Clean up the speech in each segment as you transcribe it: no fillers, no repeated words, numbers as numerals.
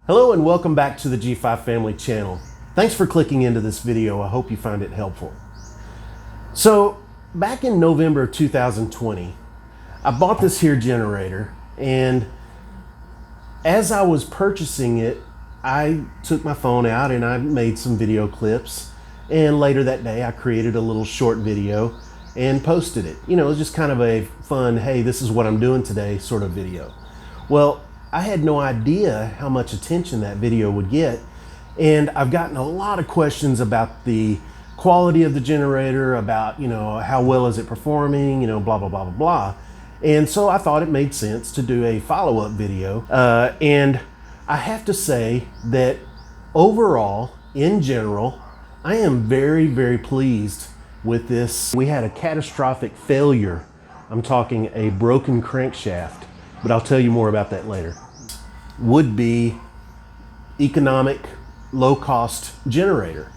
Hello and welcome back to the G5 Family channel. Thanks for clicking into this video. I hope you find it helpful. So back in November of 2020, I bought this here generator, and as I was purchasing it, I took my phone out and I made some video clips, and later that day I created a little short video and posted it. You know, it was just kind of a fun, hey, this is what I'm doing today sort of video. Well, I had no idea how much attention that video would get, and I've gotten a lot of questions about the quality of the generator, about, you know, how well is it performing, you know, blah, blah, blah, blah, blah. And so I thought it made sense to do a follow-up video. And I have to say that overall, in general, I am very, very pleased with this. We had a catastrophic failure. I'm talking a broken crankshaft, but I'll tell you more about that later. Would be economic, low-cost generator.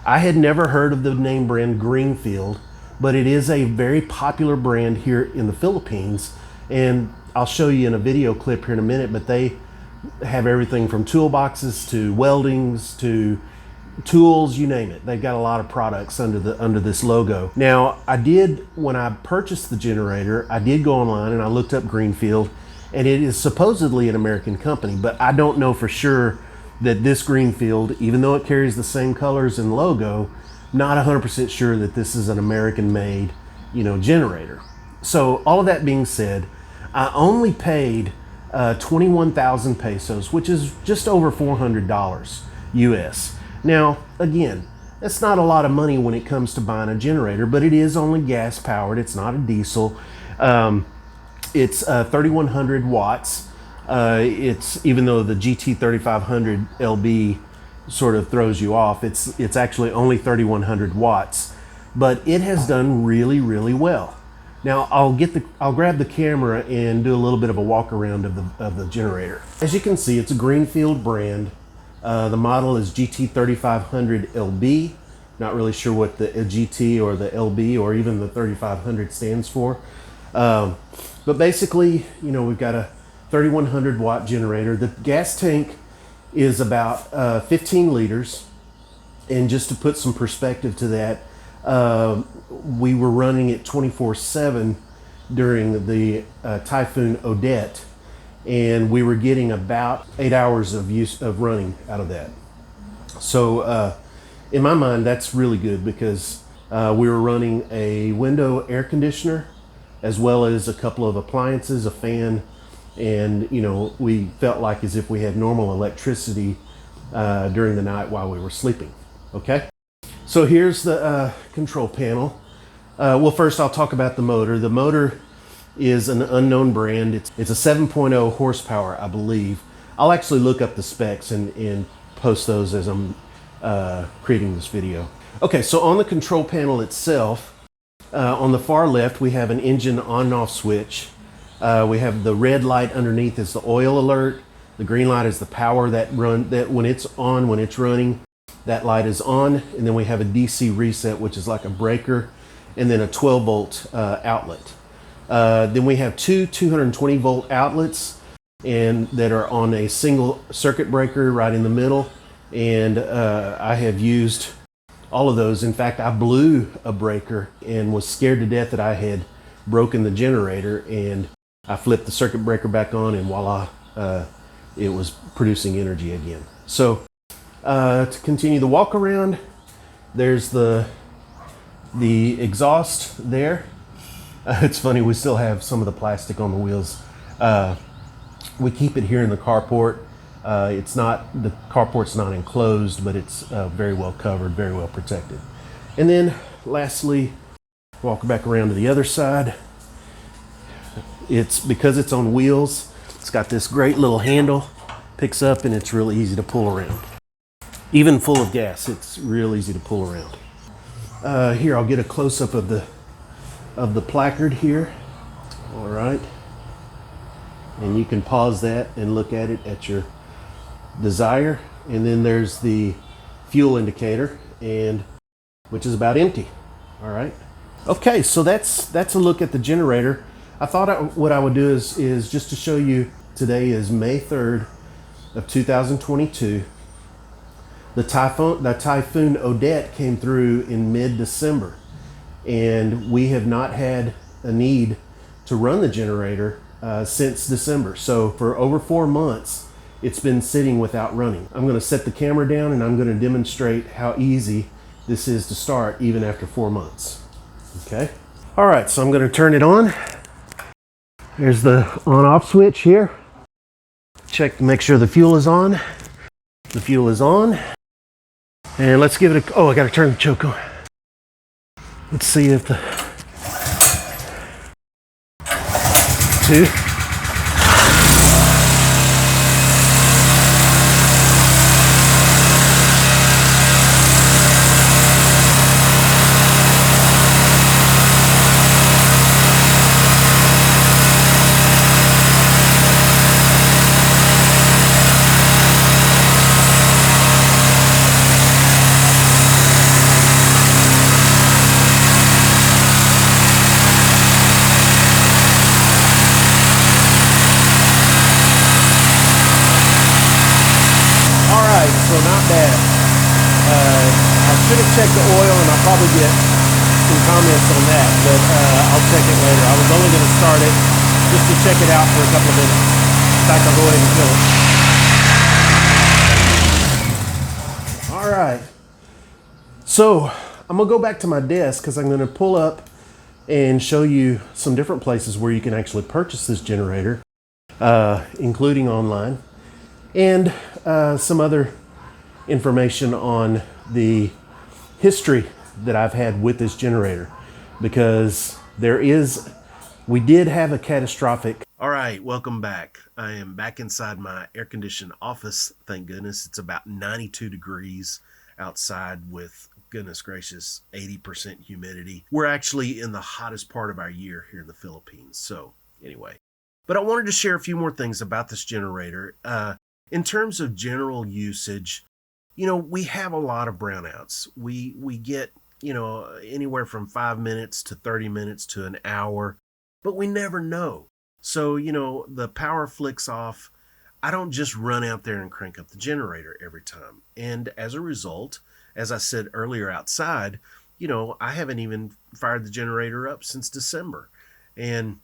I had never heard of the name brand Greenfield, but it is a very popular brand here in the Philippines, and I'll show you in a video clip here in a minute, but they have everything from toolboxes to weldings to tools, you name it. They've got a lot of products under this logo. Now, when I purchased the generator, I did go online and I looked up Greenfield, and it is supposedly an American company, but I don't know for sure that this Greenfield, even though it carries the same colors and logo, not 100% sure that this is an American-made, you know, generator. So all of that being said, I only paid 21,000 pesos, which is just over $400 US. Now, again, that's not a lot of money when it comes to buying a generator, but it is only gas powered. It's not a diesel. It's 3,100 watts. It's, even though the GT 3500 LB sort of throws you off, it's actually only 3,100 watts, but it has done really, really well. Now I'll grab the camera and do a little bit of a walk around of the generator. As you can see, it's a Greenfield brand. The model is GT 3500 LB. Not really sure what the GT or the LB or even the 3500 stands for. But basically, you know, we've got a 3,100 watt generator. The gas tank is about 15 liters. And just to put some perspective to that, we were running it 24/7 during the Typhoon Odette, and we were getting about 8 hours of running out of that. So in my mind, that's really good, because we were running a window air conditioner as well as a couple of appliances, a fan, and, you know, we felt like as if we had normal electricity during the night while we were sleeping. Okay, so here's the control panel. Well, first I'll talk about the motor. The motor is an unknown brand. It's a 7.0 horsepower, I believe. I'll actually look up the specs and post those as I'm creating this video. Okay, so on the control panel itself, on the far left, we have an engine on and off switch. We have the red light underneath is the oil alert. The green light is the power that when it's on, when it's running, that light is on. And then we have a DC reset, which is like a breaker, and then a 12 volt outlet. Then we have two 220 volt outlets, and that are on a single circuit breaker right in the middle. And I have used all of those. In fact, I blew a breaker and was scared to death that I had broken the generator, and I flipped the circuit breaker back on, and voila, it was producing energy again. So to continue the walk around, there's the exhaust there. It's funny, we still have some of the plastic on the wheels. We keep it here in the carport. The carport's not enclosed, but it's very well covered, very well protected. And then lastly, walk back around to the other side. Because it's on wheels, it's got this great little handle, picks up, and it's really easy to pull around. Even full of gas, it's real easy to pull around. Here, I'll get a close-up of the placard here. All right. And you can pause that and look at it at your desire. And then there's the fuel indicator, which is about empty. All right. Okay, so that's a look at the generator. I thought what I would do is just to show you, today is May 3rd, of 2022. The typhoon Odette came through in mid-December, and we have not had a need to run the generator since December. So for over 4 months, it's been sitting without running. I'm going to set the camera down and I'm going to demonstrate how easy this is to start even after 4 months. Okay. All right, so I'm going to turn it on. There's the on-off switch here. Check to make sure the fuel is on. The fuel is on. And let's give it a, oh, I got to turn the choke on. Let's see if the two. So not bad. I should have checked the oil, and I'll probably get some comments on that, but I'll check it later. I was only going to start it just to check it out for a couple of minutes. In fact, I'll go ahead and fill it. All right. So I'm going to go back to my desk because I'm going to pull up and show you some different places where you can actually purchase this generator, including online, and some other information on the history that I've had with this generator, because we did have a catastrophic. All right, welcome back. I am back inside my air-conditioned office. Thank goodness. It's about 92 degrees outside with, goodness gracious, 80% humidity. We're actually in the hottest part of our year here in the Philippines. So anyway, but I wanted to share a few more things about this generator. In terms of general usage, you know, we have a lot of brownouts. We get, you know, anywhere from 5 minutes to 30 minutes to an hour, but we never know. So, you know, the power flicks off. I don't just run out there and crank up the generator every time. And as a result, as I said earlier outside, you know, I haven't even fired the generator up since December. And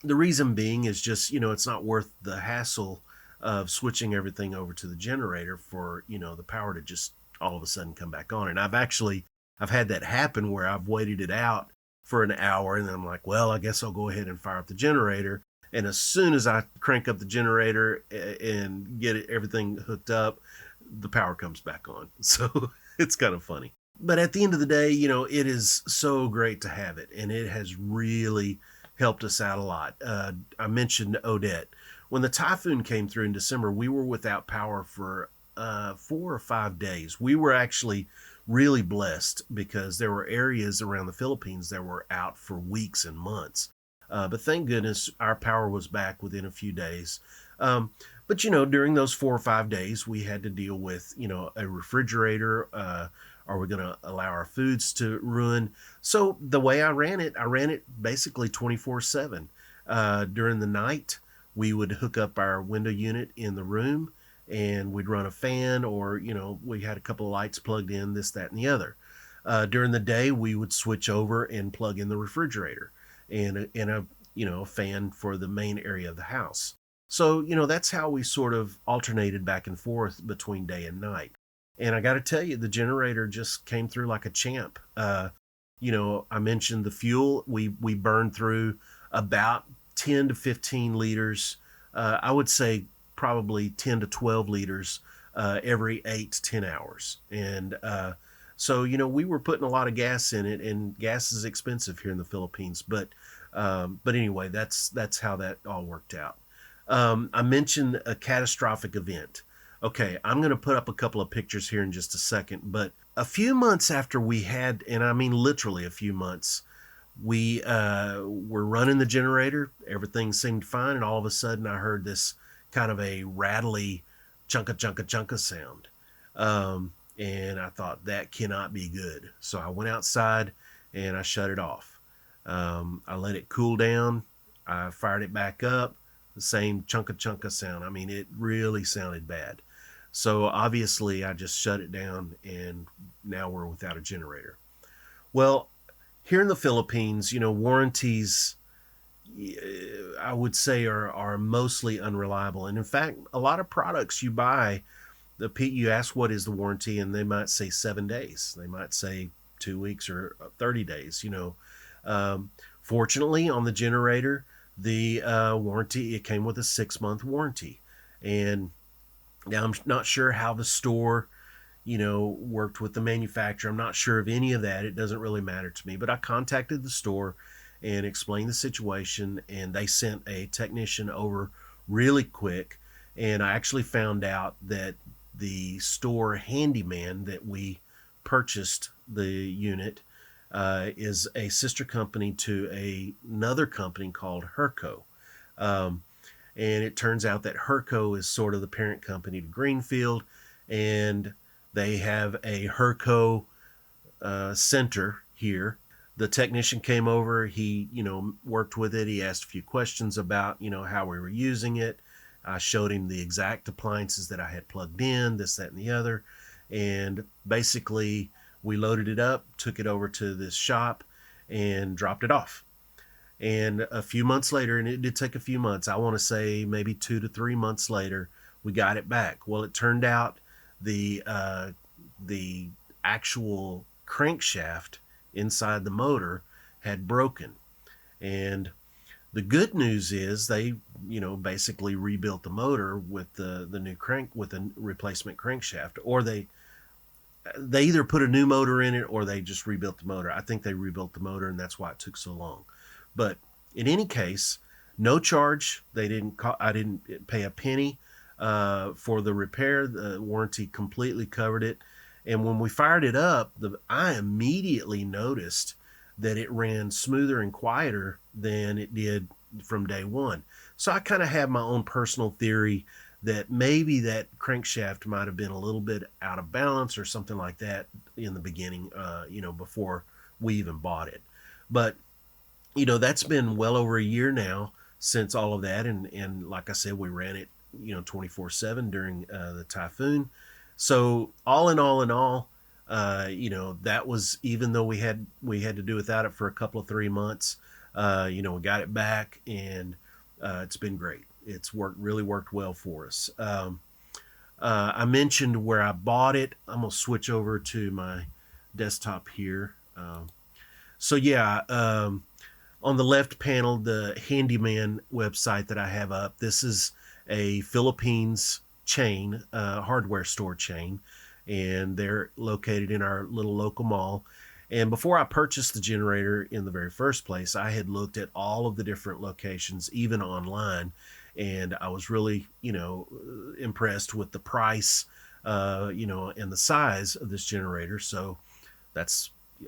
the reason being is just, you know, it's not worth the hassle of switching everything over to the generator for, you know, the power to just all of a sudden come back on. And I've had that happen where I've waited it out for an hour and then I'm like, well, I guess I'll go ahead and fire up the generator. And as soon as I crank up the generator and get everything hooked up, the power comes back on. So it's kind of funny. But at the end of the day, you know, it is so great to have it. And it has really helped us out a lot. I mentioned Odette. When the typhoon came through in December, we were without power for 4 or 5 days. We were actually really blessed because there were areas around the Philippines that were out for weeks and months. But thank goodness our power was back within a few days. But, you know, during those 4 or 5 days, we had to deal with, you know, a refrigerator. Are we going to allow our foods to ruin? So the way I ran it basically 24/7. During the night, we would hook up our window unit in the room and we'd run a fan, or, you know, we had a couple of lights plugged in, this, that, and the other. During the day, we would switch over and plug in the refrigerator and a you know, a fan for the main area of the house. So, you know, that's how we sort of alternated back and forth between day and night. And I got to tell you, the generator just came through like a champ. You know, I mentioned the fuel. We burned through about 10 to 15 liters. I would say probably 10 to 12 liters every 8 to 10 hours. And so, you know, we were putting a lot of gas in it, and gas is expensive here in the Philippines. But anyway, that's how that all worked out. I mentioned a catastrophic event. Okay, I'm going to put up a couple of pictures here in just a second, but a few months after we had, and I mean literally a few months, we were running the generator. Everything seemed fine, and all of a sudden I heard this kind of a rattly chunka chunka chunka sound. And I thought, that cannot be good. So I went outside and I shut it off. I let it cool down. I fired it back up. the same chunka chunka sound. I mean, it really sounded bad. So obviously, I just shut it down, and now we're without a generator. Well, here in the Philippines, warranties, I would say, are mostly unreliable. And in fact, a lot of products you buy, you ask what is the warranty, and they might say 7 days. They might say 2 weeks or 30 days. Fortunately, on the generator, the warranty, it came with a 6-month warranty. And now I'm not sure how the store, worked with the manufacturer. I'm not sure of any of that. It doesn't really matter to me. But I contacted the store and explained the situation, and they sent a technician over really quick. And I actually found out that the store handyman that we purchased the unit is a sister company to another company called Herco. And it turns out that Herco is sort of the parent company to Greenfield, and they have a Herco center here. The technician came over. He, worked with it. He asked a few questions about, how we were using it. I showed him the exact appliances that I had plugged in, this, that, and the other. And basically, we loaded it up, took it over to this shop, and dropped it off. And a few months later, and it did take a few months, I want to say maybe 2 to 3 months later, we got it back. Well, it turned out the actual crankshaft inside the motor had broken. And the good news is they, basically rebuilt the motor with the new crank, with a replacement crankshaft, or they either put a new motor in it or they just rebuilt the motor. I think they rebuilt the motor, and that's why it took so long. But in any case, no charge. I didn't pay a penny for the repair. The warranty completely covered it. And when we fired it up, I immediately noticed that it ran smoother and quieter than it did from day one. So I kind of have my own personal theory that maybe that crankshaft might have been a little bit out of balance or something like that in the beginning, before we even bought it. But that's been well over a year now since all of that. And like I said, we ran it, 24/7 during the typhoon. So all in all, that was, even though we had to do without it for a couple of 3 months, we got it back, and it's been great. It's really worked well for us. I mentioned where I bought it. I'm going to switch over to my desktop here. On the left panel, the handyman website that I have up, this is a Philippines chain, hardware store chain, and they're located in our little local mall. And before I purchased the generator in the very first place, I had looked at all of the different locations, even online, and I was really, impressed with the price, and the size of this generator. So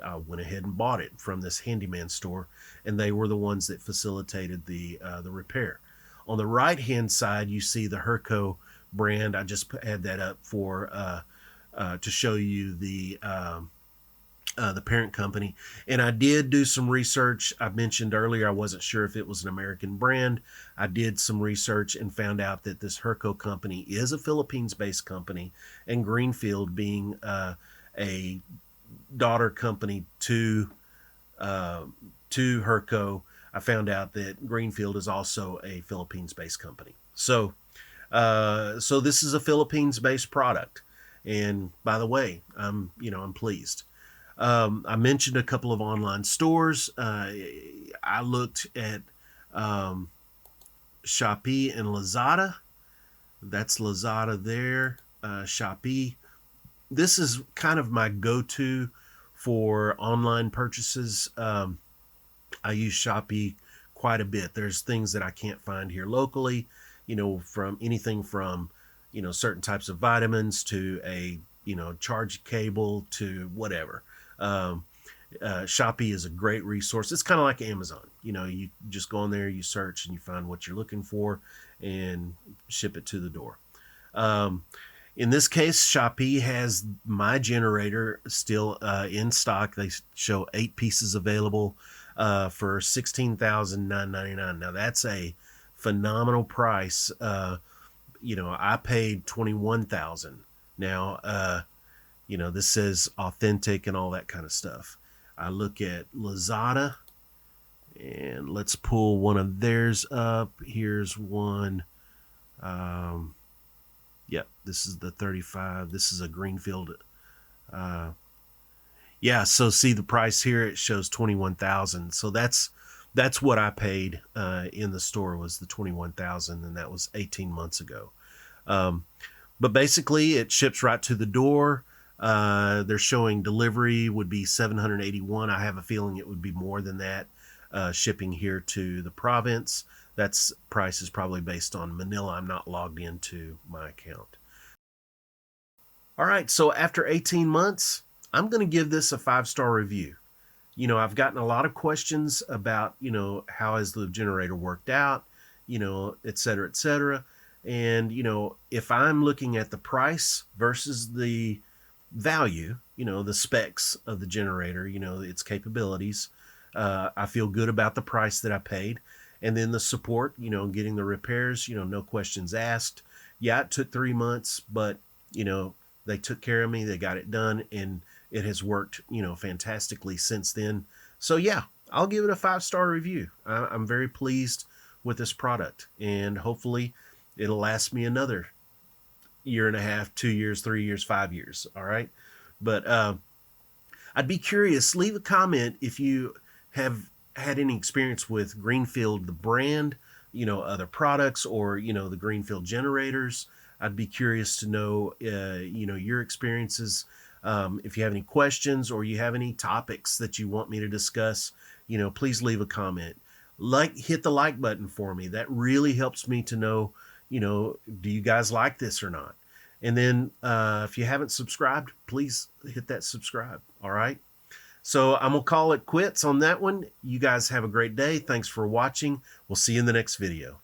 I went ahead and bought it from this handyman store, and they were the ones that facilitated the repair. On the right hand side, you see the Herco brand. I just had that up to show you the parent company. And I did do some research. I mentioned earlier I wasn't sure if it was an American brand. I did some research and found out that this Herco company is a Philippines-based company, and Greenfield being a daughter company to Herco, I found out that Greenfield is also a Philippines-based company. So this is a Philippines-based product. And by the way, I'm pleased. I mentioned a couple of online stores. I looked at Shopee and Lazada. That's Lazada there. Shopee. This is kind of my go-to for online purchases. I use Shopee quite a bit. There's things that I can't find here locally, from anything from, certain types of vitamins to a, charge cable to whatever. Shopee is a great resource. It's kind of like Amazon. You just go on there, you search, and you find what you're looking for and ship it to the door. In this case, Shopee has my generator still in stock. They show 8 pieces available for $16,999. Now that's a phenomenal price. I paid 21,000. Now, this says authentic and all that kind of stuff. I look at Lazada, and let's pull one of theirs up. Here's one. Yep, this is the 35. This is a Greenfield. Yeah, so see the price here. It shows 21,000. So that's what I paid in the store, was the 21,000, and that was 18 months ago. But basically, it ships right to the door. They're showing delivery would be 781. I have a feeling it would be more than that, shipping here to the province. That's price is probably based on Manila. I'm not logged into my account. All right, so after 18 months, I'm going to give this a 5-star review. I've gotten a lot of questions about, how has the generator worked out, et cetera, et cetera. And, if I'm looking at the price versus the value, the specs of the generator, its capabilities, I feel good about the price that I paid. And then the support, getting the repairs, no questions asked. Yeah, it took 3 months, but, they took care of me. They got it done, and it has worked, fantastically since then. So yeah, I'll give it a 5-star review. I'm very pleased with this product, and hopefully it'll last me another year and a half, 2 years, 3 years, 5 years. All right. But I'd be curious, leave a comment if you have had any experience with Greenfield, the brand, other products, or, the Greenfield generators. I'd be curious to know, your experiences. If you have any questions or you have any topics that you want me to discuss, please leave a comment. Hit the like button for me. That really helps me to know, do you guys like this or not? And then if you haven't subscribed, please hit that subscribe. All right. So I'm going to call it quits on that one. You guys have a great day. Thanks for watching. We'll see you in the next video.